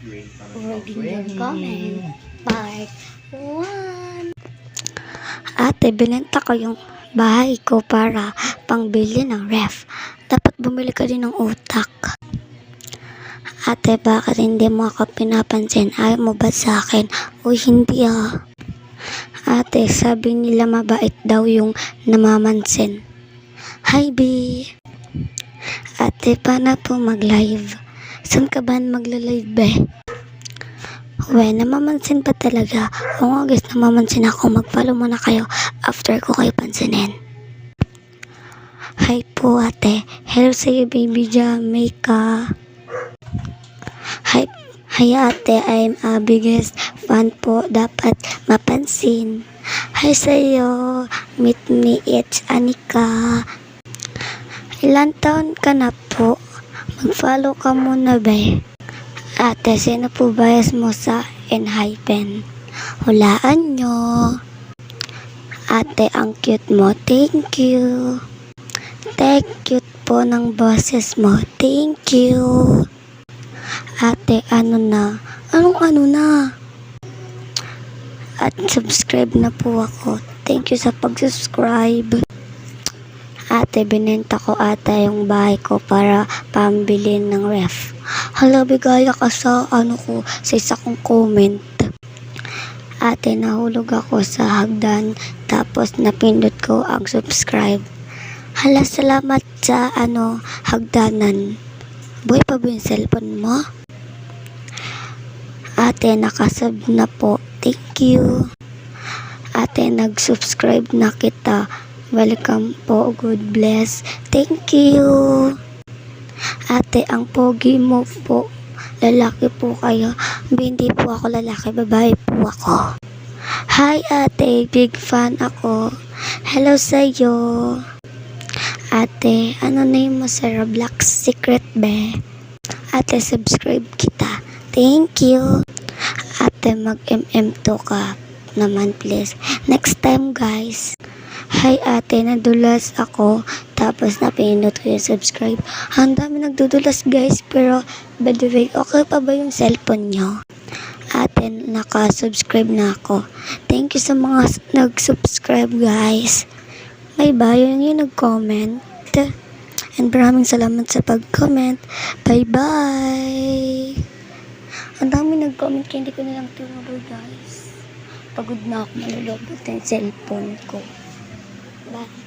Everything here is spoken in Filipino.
Reading your comment. Part 1. Ate, binenta ko yung bahay ko para pangbili ng ref. Dapat bumili ka din ng utak. Ate, bakit hindi mo ako pinapansin? Ayaw mo ba sa akin? Uy, hindi ah. Ate, sabi nila mabait daw yung namamansin. Hi, B. Ate, paano po mag-live? Saan ka ba magla-live, be? Uwe, namamansin pa talaga. Kung August namamansin ako, mag-follow muna kayo after ko kayo pansinin. Hi po, ate. Hello sa'yo, baby Jamaica. Hi ate, I'm a biggest fan po. Dapat mapansin. Hi sa'yo. Meet me, it's Anika. Ilan taon ka na po? Mag-follow ka muna, be. Ate, sino po bias mo sa Enhypen? Hulaan nyo. Ate, ang cute mo. Thank you. Cute po ng boses mo. Thank you. Ate, ano na? Anong ano na? At subscribe na po ako. Thank you sa pag-subscribe. Ate, binenta ko ata yung bahay ko para pambili ng ref. Hala, bigaya ka sa sa isa kong comment. Ate, nahulog ako sa hagdan tapos napindot ko ang subscribe. Hala, salamat sa hagdanan. Boy pa ba yung cellphone mo? Ate, nakasub na po. Thank you. Ate, nag-subscribe na kita. Welcome po. God bless. Thank you. Ate, ang pogi mo po. Lalaki po kayo. Hindi po ako lalaki. Babae po ako. Hi ate, big fan ako. Hello sa'yo. Ate, ano name mo sa Roblox? Secret be? Ate, subscribe kita. Thank you. Ate, mag-MM2 ka naman please. Next time guys. Hi ate, nadulas ako. Tapos napindot ko yung subscribe. Ang dami nagdudulas guys. Pero by the way, okay pa ba yung cellphone nyo? Ate, naka-subscribe na ako. Thank you sa mga nag-subscribe guys. May bayo yung nag-comment. And maraming salamat sa pag-comment. Bye-bye. Ang dami nag-comment kaya hindi ko nilang tinuloy guys. Pagod na ako, malulobot yung cellphone ko. Bye.